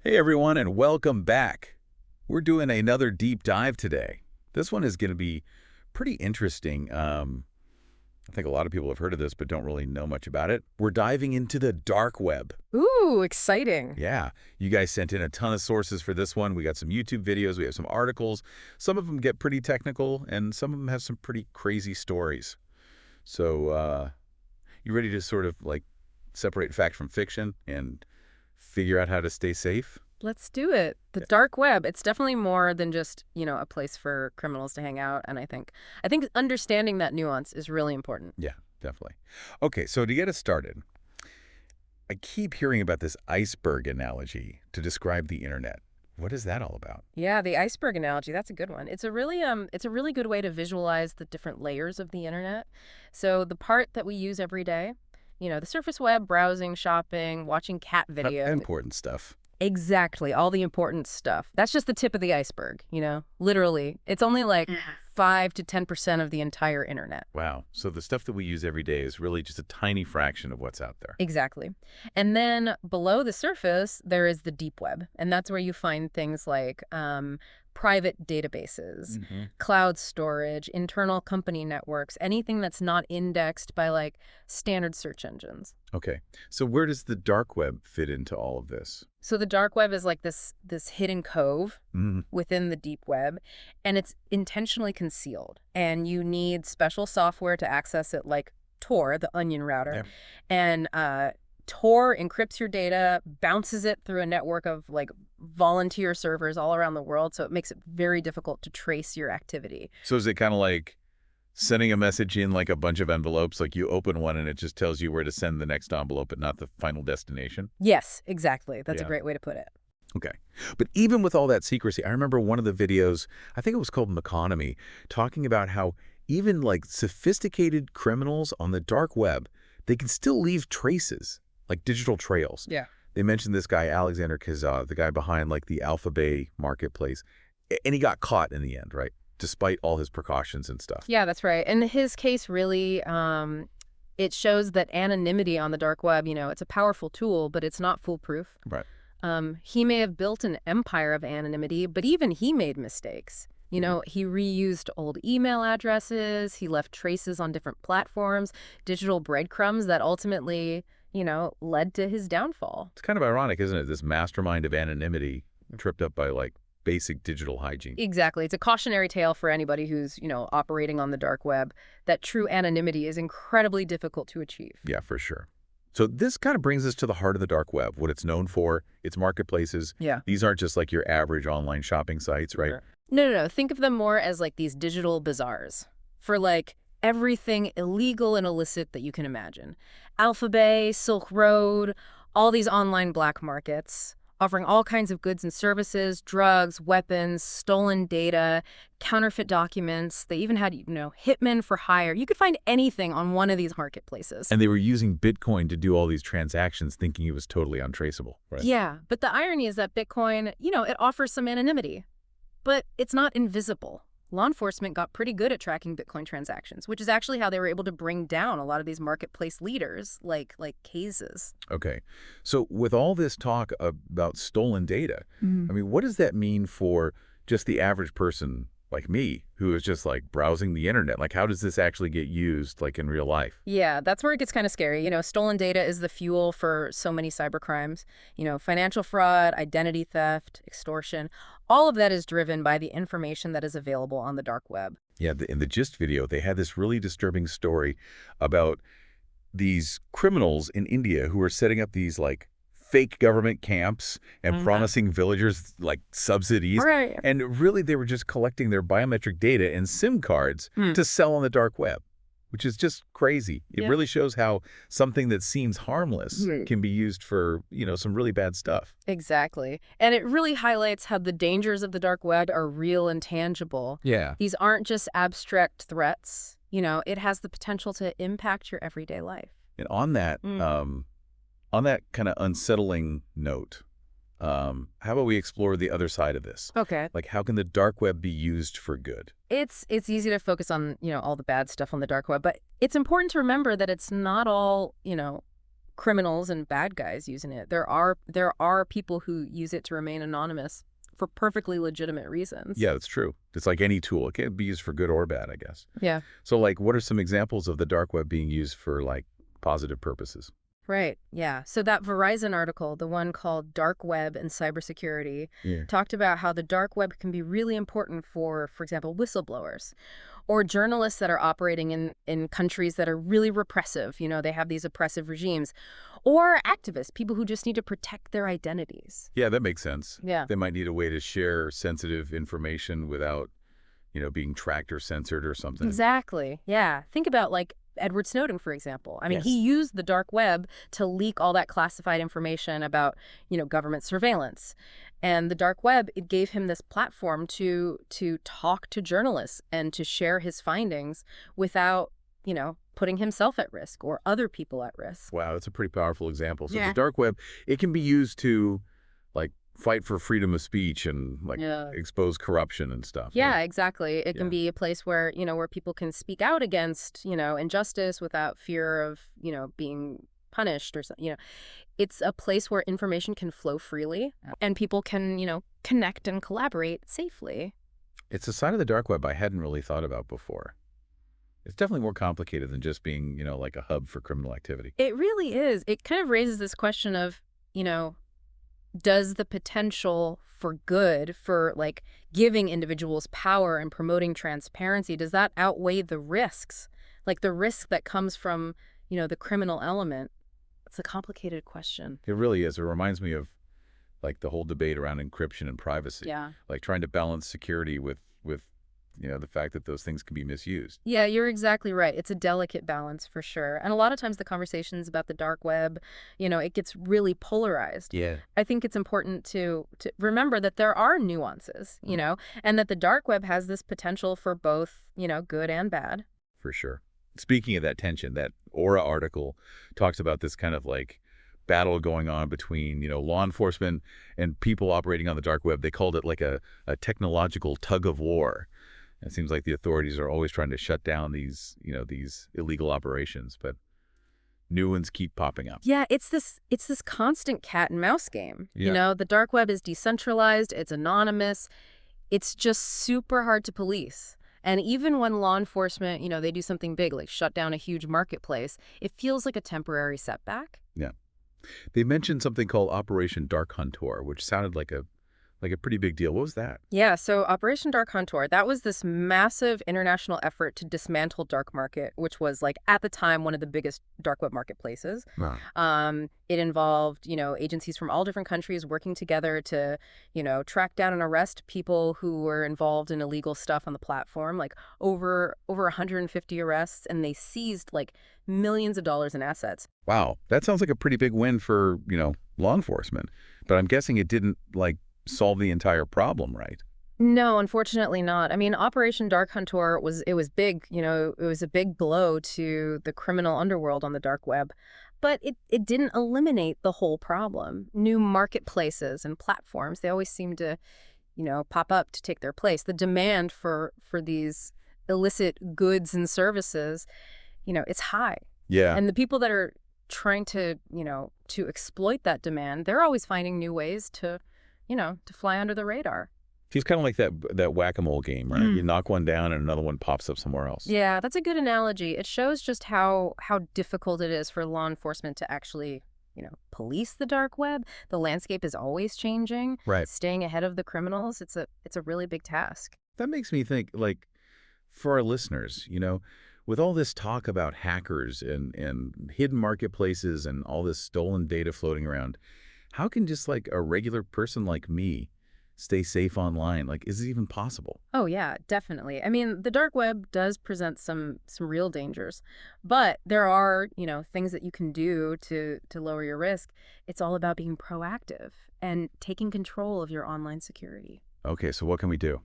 Hey everyone, and welcome back. We're doing another deep dive today. This one is going to be pretty interesting. I think a lot of people have heard of this but don't really know much about it. We're diving into the dark web. Ooh, exciting. Yeah, you guys sent in a ton of sources for this one. We got some YouTube videos, we have some articles. Some of them get pretty technical, and some of them have some pretty crazy stories. So, you ready to sort of like separate fact from fiction and figure out how to stay safe? Let's do it. The dark web, it's definitely more than just, a place for criminals to hang out. And I think understanding that nuance is really important. Yeah, definitely. Okay, so to get us started, I keep hearing about this iceberg analogy to describe the internet. What is that all about? Yeah, the iceberg analogy, that's a good one. It's a really good way to visualize the different layers of the internet. So the part that we use every day, the surface web, browsing, shopping, watching cat videos. Important stuff. Exactly. All the important stuff. That's just the tip of the iceberg, literally. It's only like 5 to 10% of the entire internet. Wow. So the stuff that we use every day is really just a tiny fraction of what's out there. Exactly. And then below the surface, there is the deep web. And that's where you find things like private databases, cloud storage, internal company networks, anything that's not indexed by like standard search engines. Okay. So where does the dark web fit into all of this? So the dark web is like this hidden cove within the deep web, and it's intentionally concealed. And you need special software to access it, like Tor, the onion router. Yeah. And Tor encrypts your data, bounces it through a network of like volunteer servers all around the world, so it makes it very difficult to trace your activity. So is it kind of like sending a message in like a bunch of envelopes, like you open one and it just tells you where to send the next envelope but not the final destination? Yes, exactly. That's a great way to put it. Okay. But even with all that secrecy, I remember one of the videos, I think it was called Economy, talking about how even like sophisticated criminals on the dark web, they can still leave traces, like digital trails. Yeah. They mentioned this guy, Alexander Kazaa, the guy behind like the Alpha Bay marketplace, and he got caught in the end, right? Despite all his precautions and stuff. Yeah, that's right. And his case really, it shows that anonymity on the dark web, it's a powerful tool, but it's not foolproof. Right. He may have built an empire of anonymity, but even he made mistakes. He reused old email addresses, he left traces on different platforms, digital breadcrumbs that ultimately, led to his downfall. It's kind of ironic, isn't it? This mastermind of anonymity tripped up by like basic digital hygiene. Exactly. It's a cautionary tale for anybody who's, operating on the dark web, that true anonymity is incredibly difficult to achieve. Yeah, for sure. So this kind of brings us to the heart of the dark web, what it's known for, its marketplaces. Yeah. These aren't just like your average online shopping sites, right? Sure. No. Think of them more as like these digital bazaars for like everything illegal and illicit that you can imagine. Alpha Bay, SilkRoad, all these online black markets offering all kinds of goods and services, drugs, weapons, stolen data, counterfeit documents. They even had, hitmen for hire. You could find anything on one of these marketplaces. And they were using Bitcoin to do all these transactions thinking it was totally untraceable, right? Yeah, but the irony is that Bitcoin, it offers some anonymity, but it's not invisible. Law enforcement got pretty good at tracking Bitcoin transactions, which is actually how they were able to bring down a lot of these marketplace leaders, like cases. Okay. So with all this talk about stolen data, I mean, what does that mean for just the average person like me, who is just like browsing the internet? Like, how does this actually get used like in real life? Yeah, that's where it gets kind of scary. Stolen data is the fuel for so many cybercrimes. Financial fraud, identity theft, extortion. All of that is driven by the information that is available on the dark web. Yeah, in the Gist video, they had this really disturbing story about these criminals in India who were setting up these like fake government camps and promising villagers like subsidies. Right. And really they were just collecting their biometric data and SIM cards to sell on the dark web, which is just crazy. It really shows how something that seems harmless can be used for, some really bad stuff. Exactly. And it really highlights how the dangers of the dark web are real and tangible. Yeah. These aren't just abstract threats. It has the potential to impact your everyday life. And on that kind of unsettling note, how about we explore the other side of this? Okay. Like, how can the dark web be used for good? It's easy to focus on, all the bad stuff on the dark web, but it's important to remember that it's not all, criminals and bad guys using it. There are people who use it to remain anonymous for perfectly legitimate reasons. Yeah, that's true. It's like any tool. It can be used for good or bad, I guess. Yeah. So, like, what are some examples of the dark web being used for, like, positive purposes? Right. Yeah. So that Verizon article, the one called Dark Web and Cybersecurity, Yeah. talked about how the dark web can be really important for example, whistleblowers or journalists that are operating in countries that are really repressive. They have these oppressive regimes, or activists, people who just need to protect their identities. Yeah, that makes sense. Yeah. They might need a way to share sensitive information without, being tracked or censored or something. Exactly. Yeah. Think about like Edward Snowden, for example. I mean, Yes. he used the dark web to leak all that classified information about, government surveillance. And the dark web, it gave him this platform to talk to journalists and to share his findings without, putting himself at risk or other people at risk. Wow, that's a pretty powerful example. So Yeah. the dark web, it can be used to, like, fight for freedom of speech and, like, Yeah. expose corruption and stuff. Yeah, exactly. It Yeah. can be a place where, where people can speak out against, injustice without fear of, being punished or something. It's a place where information can flow freely and people can, connect and collaborate safely. It's a side of the dark web I hadn't really thought about before. It's definitely more complicated than just being, like a hub for criminal activity. It really is. It kind of raises this question of, does the potential for good, for like giving individuals power and promoting transparency, does that outweigh the risks? Like the risk that comes from, the criminal element? It's a complicated question. It really is. It reminds me of, like, the whole debate around encryption and privacy. Yeah. Like trying to balance security with the fact that those things can be misused. Yeah, you're exactly right. It's a delicate balance for sure. And a lot of times the conversations about the dark web, it gets really polarized. Yeah. I think it's important to remember that there are nuances, and that the dark web has this potential for both, good and bad. For sure. Speaking of that tension, that Aura article talks about this kind of, like, battle going on between, law enforcement and people operating on the dark web. They called it like a technological tug of war. It seems like the authorities are always trying to shut down these illegal operations, but new ones keep popping up. Yeah, it's this constant cat and mouse game. Yeah. The dark web is decentralized, it's anonymous. It's just super hard to police. And even when law enforcement, they do something big, like shut down a huge marketplace, it feels like a temporary setback. Yeah. They mentioned something called Operation Dark Hunter, which sounded like a pretty big deal. What was that? Yeah, so Operation Dark Hunter, that was this massive international effort to dismantle dark market, which was, like, at the time, one of the biggest dark web marketplaces. Wow. It involved, agencies from all different countries working together to, track down and arrest people who were involved in illegal stuff on the platform, like over 150 arrests, and they seized, like, millions of dollars in assets. Wow. That sounds like a pretty big win for, law enforcement. But I'm guessing it didn't, like, solve the entire problem, right? No, unfortunately not. I mean, Operation Dark Hunter was big, it was a big blow to the criminal underworld on the dark web, but it didn't eliminate the whole problem. New marketplaces and platforms, they always seem to, pop up to take their place. The demand for these illicit goods and services, it's high. Yeah. And the people that are trying to, to exploit that demand, they're always finding new ways to fly under the radar. He's kind of like that whack-a-mole game, right? You knock one down and another one pops up somewhere else. Yeah, that's a good analogy. It shows just how difficult it is for law enforcement to actually, police the dark web. The landscape is always changing. Right. Staying ahead of the criminals, it's a really big task. That makes me think, like, for our listeners, with all this talk about hackers and hidden marketplaces and all this stolen data floating around, how can just, like, a regular person like me stay safe online? Like, is it even possible? Oh, yeah, definitely. I mean, the dark web does present some real dangers, but there are, things that you can do to lower your risk. It's all about being proactive and taking control of your online security. Okay, so what can we do?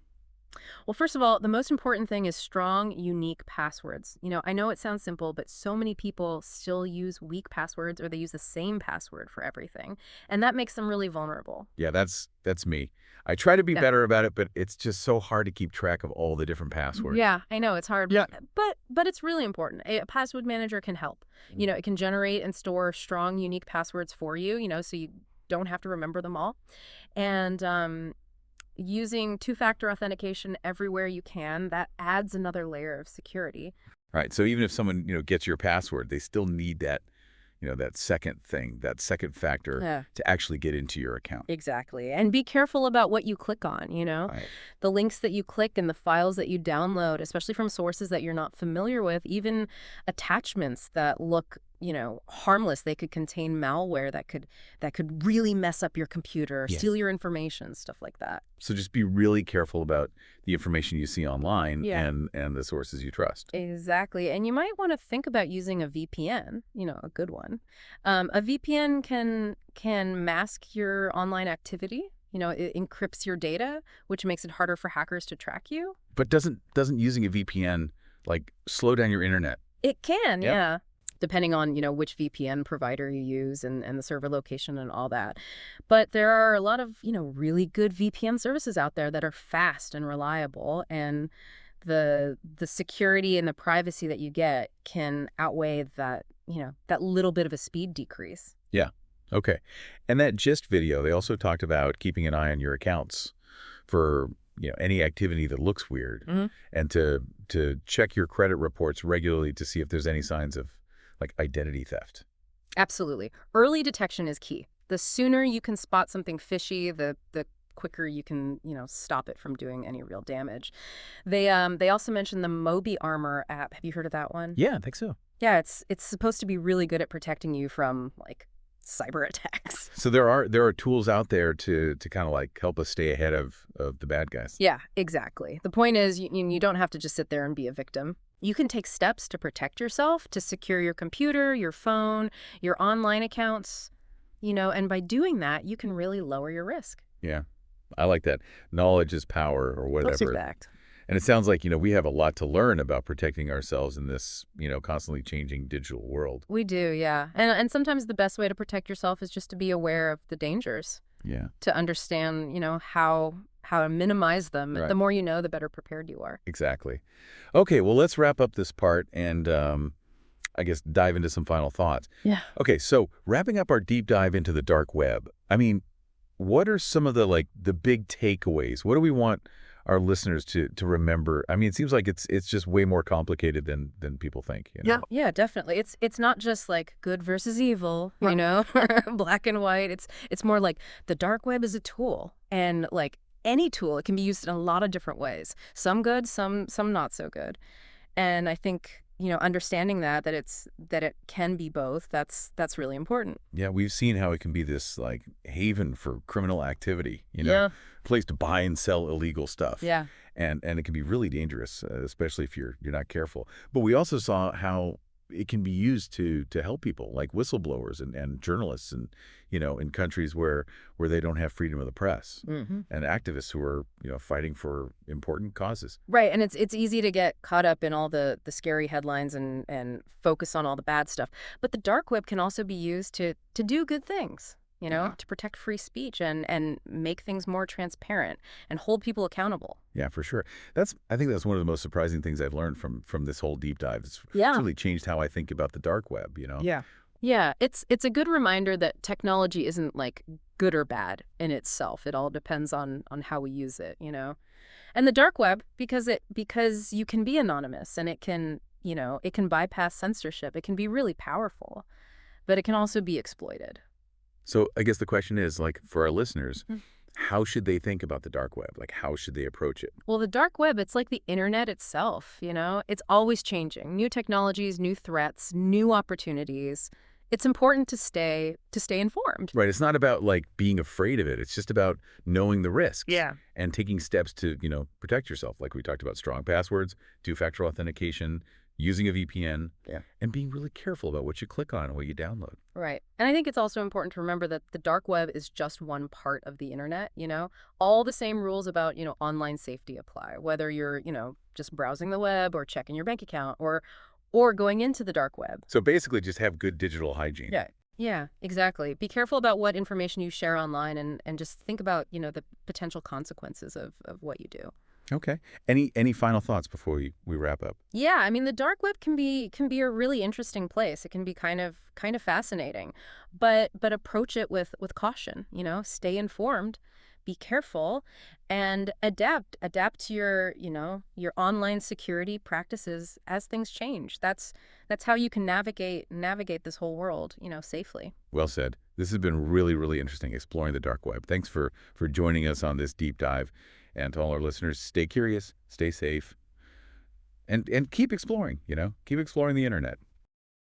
Well, first of all, the most important thing is strong, unique passwords. I know it sounds simple, but so many people still use weak passwords or they use the same password for everything. And that makes them really vulnerable. Yeah, that's me. I try to be Yeah. better about it, but it's just so hard to keep track of all the different passwords. Yeah, I know it's hard, Yeah. but it's really important. A password manager can help. It can generate and store strong, unique passwords for you, so you don't have to remember them all. And using two-factor authentication everywhere you can, that adds another layer of security. Right. So even if someone, gets your password, they still need that, that second thing, that second factor Yeah. to actually get into your account. Exactly. And be careful about what you click on, Right. The links that you click and the files that you download, especially from sources that you're not familiar with, even attachments that look, harmless. They could contain malware that could really mess up your computer, Yeah. steal your information, stuff like that. So just be really careful about the information you see online Yeah. and the sources you trust. Exactly. And you might want to think about using a VPN, a good one. A VPN can mask your online activity. It encrypts your data, which makes it harder for hackers to track you. But doesn't using a VPN like slow down your internet? It can, Yep. yeah. Depending on, which VPN provider you use and the server location and all that. But there are a lot of, really good VPN services out there that are fast and reliable, and the security and the privacy that you get can outweigh that, that little bit of a speed decrease. Yeah. Okay. And that GIST video, they also talked about keeping an eye on your accounts for, any activity that looks weird, and to check your credit reports regularly to see if there's any signs of like identity theft. Absolutely. Early detection is key. The sooner you can spot something fishy, the quicker you can, stop it from doing any real damage. They also mentioned the Moby Armor app. Have you heard of that one? Yeah, I think so. Yeah, it's supposed to be really good at protecting you from like cyber attacks. So there are tools out there to kind of like help us stay ahead of the bad guys. Yeah, exactly. The point is you don't have to just sit there and be a victim. You can take steps to protect yourself, to secure your computer, your phone, your online accounts, and by doing that, you can really lower your risk. Yeah. I like that. Knowledge is power or That's whatever. exact. And it sounds like, we have a lot to learn about protecting ourselves in this, constantly changing digital world. We do, yeah. And sometimes the best way to protect yourself is just to be aware of the dangers, Yeah. to understand, how to minimize them. Right. The more you know, the better prepared you are. Exactly. Okay, well, let's wrap up this part and I guess dive into some final thoughts. Yeah. Okay, so wrapping up our deep dive into the dark web, I mean, what are some of the big takeaways? What do we want our listeners to remember? I mean, it seems like it's just way more complicated than people think. Yeah, definitely. It's not just like good versus evil, black and white. It's more like the dark web is a tool, and like any tool, it can be used in a lot of different ways. Some good, some not so good. And I think, understanding that it can be both, that's really important. Yeah, we've seen how it can be this like haven for criminal activity, Yeah. place to buy and sell illegal stuff. Yeah. And it can be really dangerous, especially if you're not careful. But we also saw how it can be used to help people like whistleblowers and journalists and, in countries where they don't have freedom of the press, and activists who are, fighting for important causes. Right, and it's easy to get caught up in all the scary headlines and focus on all the bad stuff. But the dark web can also be used to do good things, Yeah. to protect free speech and make things more transparent and hold people accountable. Yeah, for sure. I think that's one of the most surprising things I've learned from this whole deep dive. It's Yeah. really changed how I think about the dark web, Yeah. Yeah, it's a good reminder that technology isn't like good or bad in itself. It all depends on how we use it, And the dark web, because you can be anonymous and it can bypass censorship. It can be really powerful, but it can also be exploited. So I guess the question is, like, for our listeners, how should they think about the dark web? Like, how should they approach it? Well, the dark web, it's like the internet itself, It's always changing. New technologies, new threats, new opportunities. It's important to stay informed. Right. It's not about, like, being afraid of it. It's just about knowing the risks. Yeah. And taking steps to, protect yourself. Like we talked about strong passwords, two-factor authentication, using a VPN, Yeah. and being really careful about what you click on and what you download. Right. And I think it's also important to remember that the dark web is just one part of the internet, you know? All the same rules about, online safety apply, whether you're, just browsing the web or checking your bank account or going into the dark web. So basically just have good digital hygiene. Yeah. Yeah, exactly. Be careful about what information you share online and just think about, the potential consequences of what you do. Okay. Any final thoughts before we wrap up? Yeah, I mean the dark web can be a really interesting place. It can be kind of fascinating. But approach it with caution, stay informed, be careful, and adapt to your online security practices as things change. That's how you can navigate this whole world, safely. Well said. This has been really, really interesting exploring the dark web. Thanks for joining us on this deep dive. And to all our listeners, stay curious, stay safe, and keep exploring, keep exploring the internet.